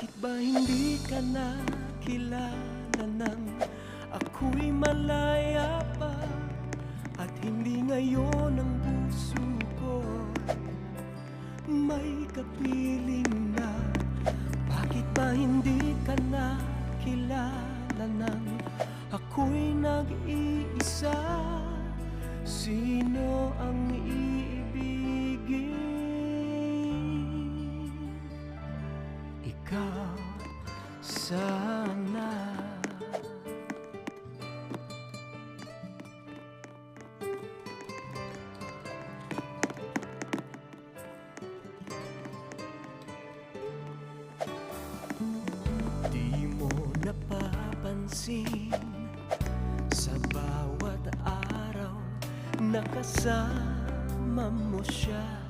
Bakit ba hindi ka nakilala nang ako'y malaya pa? At hindi ngayon ang puso ko may kapiling na. Bakit ba hindi ka nakilala nang ako'y nag-iisa? Sino ang iibigin? Ikaw sana. Di mo napapansin sa bawat araw na kasama mo siya,